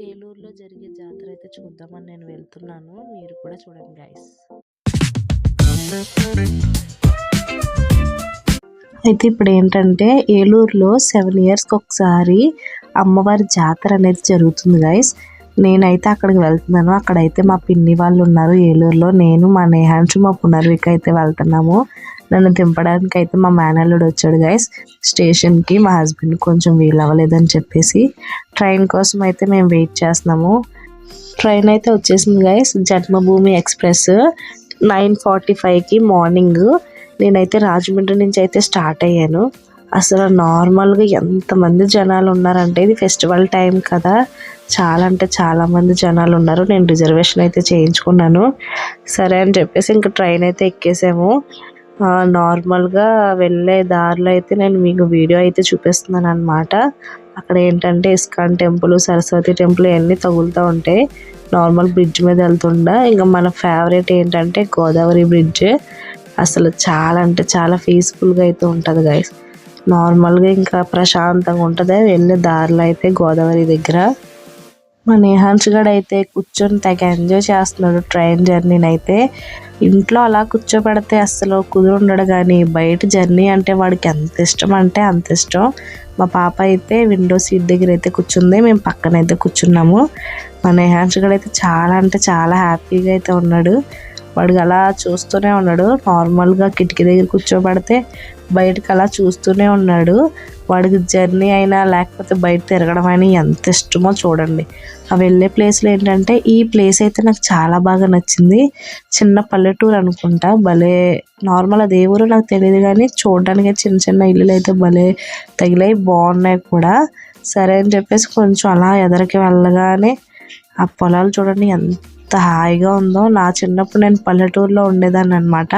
ఏలూరులో జరిగే జాతర అయితే చూద్దామని నేను వెళ్తున్నాను. మీరు కూడా చూడండి గైస్. అయితే ఇప్పుడు ఏంటంటే ఏలూరులో 7 ఇయర్స్కి ఒకసారి అమ్మవారి జాతర అనేది జరుగుతుంది గైస్. నేనైతే అక్కడికి వెళ్తున్నాను. అక్కడైతే మా పిన్ని వాళ్ళు ఉన్నారు ఏలూరులో. నేను, మా నేహాన్షు, మా పునర్విక అయితే వెళ్తున్నాము. నన్ను దింపడానికి అయితే మా మేనల్లుడు వచ్చాడు గైస్ స్టేషన్కి. మా హస్బెండ్ కొంచెం వీలు అవ్వలేదని చెప్పేసి ట్రైన్ కోసం అయితే మేము వెయిట్ చేస్తున్నాము. ట్రైన్ అయితే వచ్చేసింది గైస్. జన్మభూమి ఎక్స్ప్రెస్ 9:45కి మార్నింగ్. నేనైతే రాజమండ్రి నుంచి అయితే స్టార్ట్ అయ్యాను. అసలు నార్మల్గా ఎంతమంది జనాలు ఉన్నారంటే, ఇది ఫెస్టివల్ టైం కదా, చాలా అంటే చాలా మంది జనాలు ఉన్నారు. నేను రిజర్వేషన్ అయితే చేయించుకున్నాను. సరే అని చెప్పేసి ఇంకా ట్రైన్ అయితే ఎక్కేసాము. నార్మల్గా వెళ్ళే దారిలో అయితే నేను మీకు వీడియో అయితే చూపిస్తున్నాను అనమాట. అక్కడ ఏంటంటే ఇస్కాన్ టెంపుల్, సరస్వతి టెంపుల్ ఇవన్నీ తగులుతూ ఉంటాయి. నార్మల్ బ్రిడ్జ్ మీద వెళ్తుండా. ఇంకా మన ఫేవరెట్ ఏంటంటే గోదావరి బ్రిడ్జ్. అసలు చాలా అంటే చాలా పీస్ఫుల్గా అయితే ఉంటుంది గైస్. నార్మల్గా ఇంకా ప్రశాంతంగా ఉంటుంది వెళ్ళే దారిలో అయితే గోదావరి దగ్గర. మా నేహాన్ష్ గడ్ అయితే కూర్చొని తెగ ఎంజాయ్ చేస్తున్నాడు ట్రైన్ జర్నీని అయితే. ఇంట్లో అలా కూర్చోబెడితే అస్సలు కుదురుండడు, కానీ బయట జర్నీ అంటే వాడికి ఎంత ఇష్టం అంటే అంత ఇష్టం. మా పాప అయితే విండో సీట్ దగ్గర అయితే కూర్చుంది, మేము పక్కన అయితే కూర్చున్నాము. మా నేహాన్ష్ గడ్ అయితే చాలా అంటే చాలా హ్యాపీగా అయితే ఉన్నాడు. వాడికి అలా చూస్తూనే ఉన్నాడు. నార్మల్గా కిటికీ దగ్గర కూర్చోబెడితే బయటకు అలా చూస్తూనే ఉన్నాడు. వాడికి జర్నీ అయినా లేకపోతే బయట తిరగడం అయినా ఎంత ఇష్టమో చూడండి. ఆ వెళ్ళే ప్లేస్లో ఏంటంటే ఈ ప్లేస్ అయితే నాకు చాలా బాగా నచ్చింది. చిన్న పల్లెటూరు అనుకుంటా. భలే నార్మల్ అది ఏ ఊరో నాకు తెలియదు, కానీ చూడడానికి చిన్న చిన్న ఇల్లులు అయితే భలే తగిలాయి, బాగున్నాయి కూడా. సరే అని చెప్పేసి కొంచెం అలా ఎదరికి వెళ్ళగానే ఆ పొలాలు చూడండి ఎంత హాయిగా ఉందో. నా చిన్నప్పుడు నేను పల్లెటూరులో ఉండేదాన్ని అనమాట.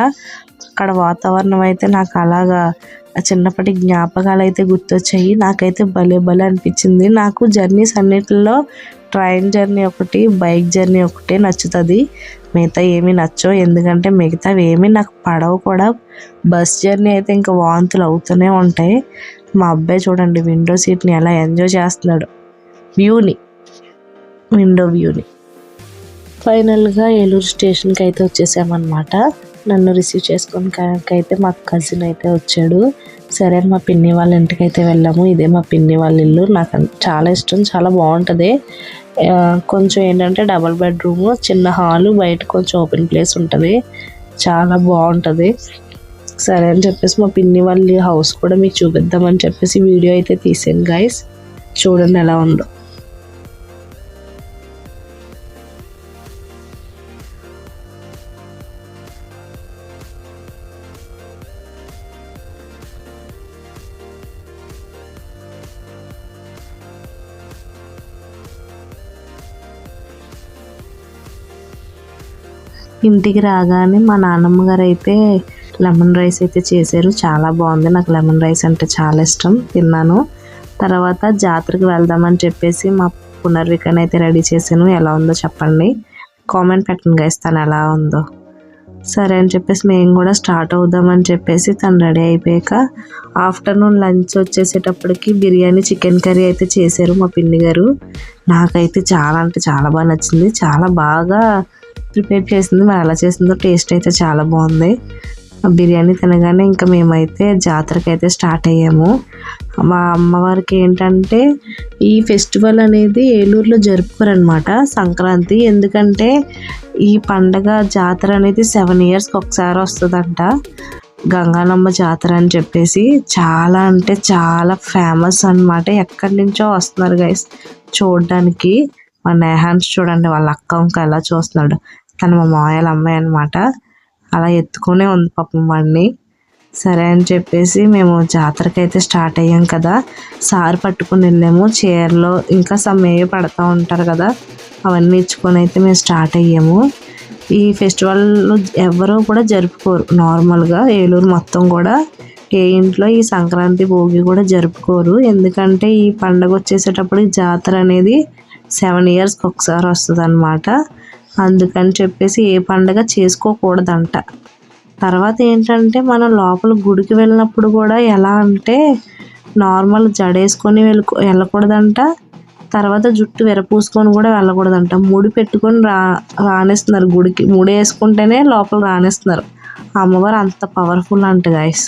అక్కడ వాతావరణం అయితే నాకు అలాగా చిన్నప్పటి జ్ఞాపకాలు అయితే గుర్తొచ్చాయి. నాకైతే భలే భలే అనిపించింది. నాకు జర్నీస్ అన్నిటిలో ట్రైన్ జర్నీ ఒకటి, బైక్ జర్నీ ఒకటే నచ్చుతుంది. మిగతా ఏమీ నచ్చవు, ఎందుకంటే మిగతావి ఏమీ నాకు పడవు కూడా. బస్ జర్నీ అయితే ఇంకా వాంతులు అవుతూనే ఉంటాయి. మా అబ్బాయి చూడండి విండో సీట్ని ఎలా ఎంజాయ్ చేస్తున్నాడు, విండో వ్యూని. ఫైనల్గా ఏలూరు స్టేషన్కి అయితే వచ్చేసామన్నమాట. నన్ను రిసీవ్ చేసుకోవడానికైతే మా కజిన్ అయితే వచ్చాడు. సరే మా పిన్ని వాళ్ళ ఇంటికి అయితే వెళ్ళాము. ఇదే మా పిన్ని వాళ్ళ ఇల్లు. నాకు చాలా ఇష్టం, చాలా బాగుంటుంది. కొంచెం ఏంటంటే డబుల్ బెడ్రూమ్, చిన్న హాలు, బయట కొంచెం ఓపెన్ ప్లేస్ ఉంటుంది, చాలా బాగుంటుంది. సరే అని చెప్పేసి మా పిన్ని వాళ్ళ హౌస్ కూడా మీకు చూపిద్దామని చెప్పేసి వీడియో అయితే తీసాను గైస్. చూడండి ఎలా ఉందో. ఇంటికి రాగానే మా నాన్నమ్మ గారు అయితే లెమన్ రైస్ అయితే చేశారు. చాలా బాగుంది. నాకు లెమన్ రైస్ అంటే చాలా ఇష్టం, తిన్నాను. తర్వాత జాతరకి వెళ్దామని చెప్పేసి మా పునర్వికని అయితే రెడీ చేశాను. ఎలా ఉందో చెప్పండి, కామెంట్ పెట్టండి గైస్ తను ఎలా ఉందో. సరే అని చెప్పేసి మేము కూడా స్టార్ట్ అవుదామని చెప్పేసి తను రెడీ అయిపోయాక ఆఫ్టర్నూన్ లంచ్ వచ్చేసేటప్పటికి బిర్యానీ, చికెన్ కర్రీ అయితే చేశారు మా పిన్ని గారు. నాకైతే చాలా అంటే చాలా బాగా నచ్చింది. చాలా బాగా ప్రిపేర్ చేసింది. మరి ఎలా చేసిందో టేస్ట్ అయితే చాలా బాగుంది. బిర్యానీ తినగానే ఇంకా మేమైతే జాతరకి అయితే స్టార్ట్ అయ్యాము. మా అమ్మవారికి ఏంటంటే ఈ ఫెస్టివల్ అనేది ఏలూరులో జరుపుకోరనమాట, సంక్రాంతి. ఎందుకంటే ఈ పండగ జాతర అనేది 7 ఇయర్స్కి ఒకసారి వస్తుందంట, గంగానమ్మ జాతర అని చెప్పేసి. చాలా అంటే చాలా ఫేమస్ అనమాట. ఎక్కడి నుంచో వస్తున్నారు గైస్ చూడడానికి. మా నేహాన్స్ చూడండి వాళ్ళ అక్క ఇంకా ఎలా చూస్తున్నాడు. తను మా మాయల అమ్మాయి అనమాట. అలా ఎత్తుకునే ఉంది పాపం వాడిని. సరే అని చెప్పేసి మేము జాతరకి అయితే స్టార్ట్ అయ్యాం కదా. సారి పట్టుకుని వెళ్ళాము. చీరలో ఇంకా సమ్మేవి పడుతూ ఉంటారు కదా, అవన్నీ ఇచ్చుకొని అయితే మేము స్టార్ట్ అయ్యాము. ఈ ఫెస్టివల్ ఎవరు కూడా జరుపుకోరు నార్మల్గా. ఏలూరు మొత్తం కూడా ఏ ఇంట్లో ఈ సంక్రాంతి, భోగి కూడా జరుపుకోరు. ఎందుకంటే ఈ పండగ వచ్చేసేటప్పుడు జాతర అనేది 7 ఇయర్స్కి ఒకసారి వస్తుంది అనమాట. అందుకని చెప్పేసి ఏ పండగ చేసుకోకూడదంట. తర్వాత ఏంటంటే మనం లోపల గుడికి వెళ్ళినప్పుడు కూడా ఎలా అంటే నార్మల్ జడేసుకొని వెళ్ళకూడదంట, తర్వాత జుట్టు విరపూసుకొని కూడా వెళ్ళకూడదంట. ముడి పెట్టుకొని రానిస్తున్నారు గుడికి. ముడి వేసుకుంటేనే లోపల రానిస్తున్నారు. అమ్మవారు అంత పవర్ఫుల్ అంట గైస్.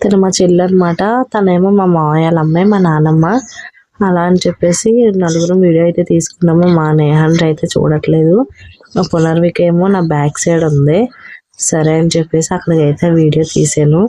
తను మా చెల్లి అనమాట. తనేమో మా మావయ్య వాళ్ళ అమ్మాయి, మా నాన్నమ్మ. అలా అని చెప్పేసి నలుగురం వీడియో అయితే తీసుకున్నాము. మా నేహాన్ని అయితే చూడట్లేదు. మా పునర్విక ఏమో నా బ్యాక్ సైడ్ ఉంది. సరే అని చెప్పేసి అక్కడికైతే వీడియో తీసాను.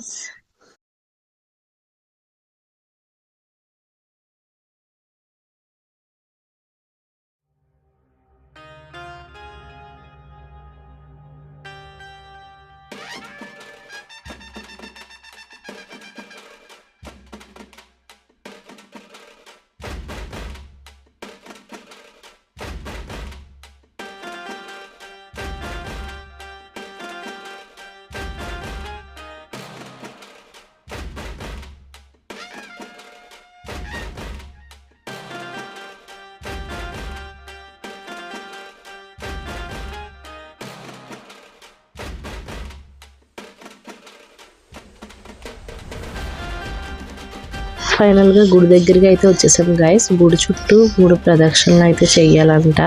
ఫైనల్గా గుడి దగ్గరికి అయితే వచ్చేసాం గైస్. గుడి చుట్టూ 3 ప్రదక్షిణలు అయితే చెయ్యాలంట,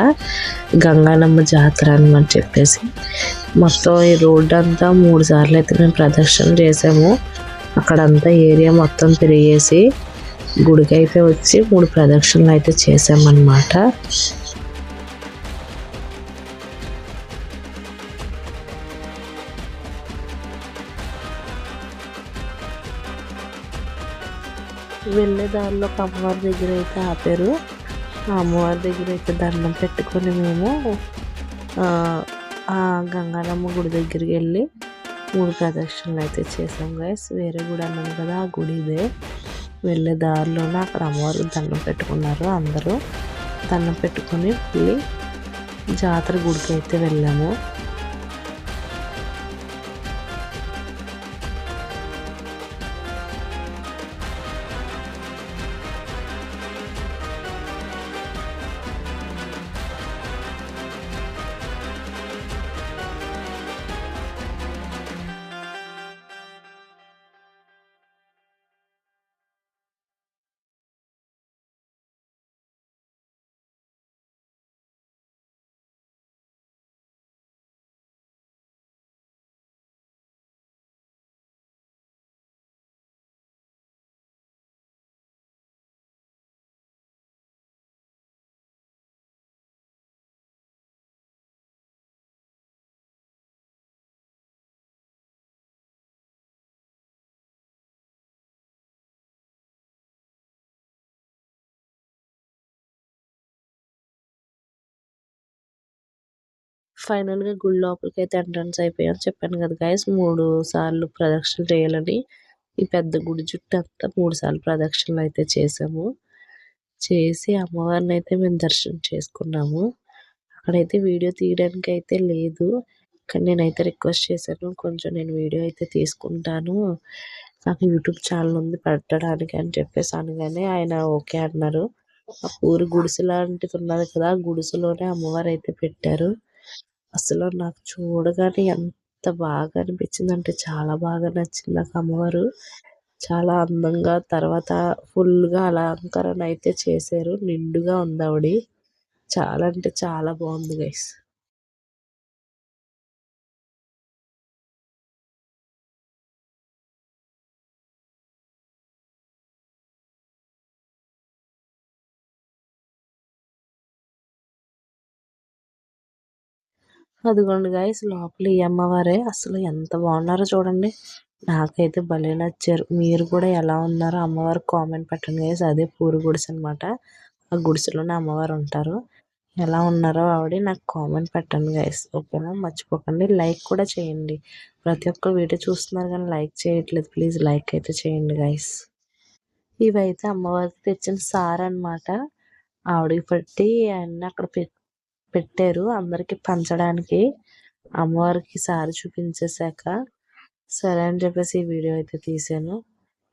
గంగానమ్మ జాతర అని చెప్పేసి. మొత్తం ఈ రోడ్డు అంతా 3 సార్లు అయితే మేము ప్రదక్షిణ చేసాము. అక్కడంతా ఏరియా మొత్తం తిరిగేసి గుడికి అయితే వచ్చి 3 ప్రదక్షిణలు అయితే చేసామన్నమాట. వెళ్ళే దారిలో ఒక అమ్మవారి దగ్గర అయితే ఆపారు. ఆ అమ్మవారి దగ్గర అయితే దండం పెట్టుకొని మేము ఆ గంగానమ్మ గుడి దగ్గరికి వెళ్ళి 3 ప్రదక్షిణలు అయితే చేసాం గైస్. వేరే గుడి అన్నాను కదా, ఆ గుడి ఇదే. వెళ్ళే దారిలోనే అక్కడ అమ్మవారికి దండం పెట్టుకున్నారు. అందరూ దండం పెట్టుకొని వెళ్ళి జాతర గుడికి అయితే వెళ్ళాము. ఫైనల్గా గుడి లోపలికి అయితే ఎంట్రన్స్ అయిపోయాం. చెప్పాను కదా గైస్, 3 సార్లు ప్రదక్షిణలు చేయాలని. ఈ పెద్ద గుడి చుట్టూ అంతా 3 సార్లు ప్రదక్షిణలు అయితే చేసాము. చేసి అమ్మవారిని అయితే మేము దర్శనం చేసుకున్నాము. అక్కడైతే వీడియో తీయడానికి అయితే లేదు, కానీ నేనైతే రిక్వెస్ట్ చేశాను, కొంచెం నేను వీడియో అయితే తీసుకుంటాను, నాకు యూట్యూబ్ ఛానల్ ఉంది పెట్టడానికి అని చెప్పేసి అనగానే ఆయన ఓకే అన్నారు. ఆ ఊరు గుడిసె లాంటిది ఉన్నది కదా, ఆ గుడిసెలోనే అమ్మవారు అయితే పెట్టారు. అసలు నాకు చూడగానే ఎంత బాగా అనిపించిందంటే చాలా బాగా నచ్చింది నాకు అమ్మవారు. చాలా అందంగా, తర్వాత ఫుల్గా అలంకరణ అయితే చేశారు. నిండుగా ఉంది ఆవిడ. చాలా అంటే చాలా బాగుంది గైస్. అదిగోండి గైస్, లోపల ఈ అమ్మవారే. అసలు ఎంత బాగున్నారో చూడండి. నాకైతే భలే నచ్చారు. మీరు కూడా ఎలా ఉన్నారో అమ్మవారు కామెంట్ పెట్టండి గైస్. అదే పూరి గుడిసె అనమాట. ఆ గుడిసెలోనే అమ్మవారు ఉంటారు. ఎలా ఉన్నారో ఆవిడ నాకు కామెంట్ పెట్టండి గైస్. ఓకేనా? మర్చిపోకండి లైక్ కూడా చేయండి. ప్రతి ఒక్క వీడియో చూస్తున్నారు కానీ లైక్ చేయట్లేదు. ప్లీజ్ లైక్ అయితే చేయండి గైస్. ఇవైతే అమ్మవారికి తెచ్చిన సార్ అన్నమాట. ఆవిడకి పెట్టి అన్నీ అక్కడ పెట్టారు అందరికి పంచడానికి. అమ్మవారికి సారి చూపించేశాక సరే అని చెప్పేసి ఈ వీడియో అయితే తీసాను.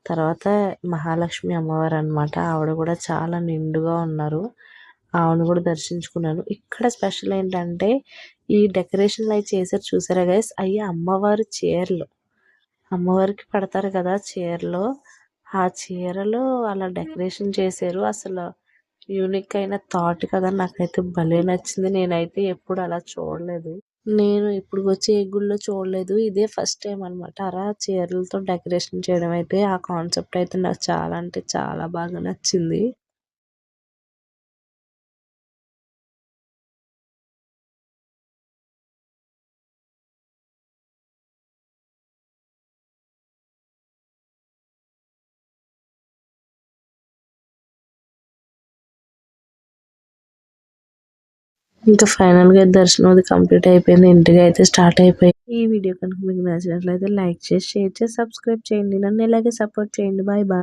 తర్వాత మహాలక్ష్మి అమ్మవారు అన్నమాట. ఆవిడ కూడా చాలా నిండుగా ఉన్నారు. ఆవిడని కూడా దర్శించుకున్నాను. ఇక్కడ స్పెషల్ ఏంటంటే ఈ డెకరేషన్లు అవి చేశారు చూసారా గైస్, అవి అమ్మవారి చీరలు. అమ్మవారికి పెడతారు కదా చీరలు, ఆ చీరలు అలా డెకరేషన్ చేశారు. అసలు యూనిక్ అయిన థాట్ కదా, నాకైతే భలే నచ్చింది. నేనైతే ఎప్పుడు అలా చూడలేదు. నేను ఇప్పుడు వచ్చి ఏ గుళ్ళో చూడలేదు. ఇదే ఫస్ట్ టైం అనమాట అలా చీరలతో డెకరేషన్ చేయడం. అయితే ఆ కాన్సెప్ట్ అయితే నాకు చాలా అంటే చాలా బాగా నచ్చింది. ఇంకా ఫైనల్గా దర్శనం అది కంప్లీట్ అయిపోయింది. ఇంటికి అయితే స్టార్ట్ అయిపోయింది. ఈ వీడియో కనుక మీకు నచ్చినట్లయితే లైక్ చేసి షేర్ చేసి సబ్స్క్రైబ్ చేయండి. నన్ను ఇలాగే సపోర్ట్ చేయండి. Bye bye.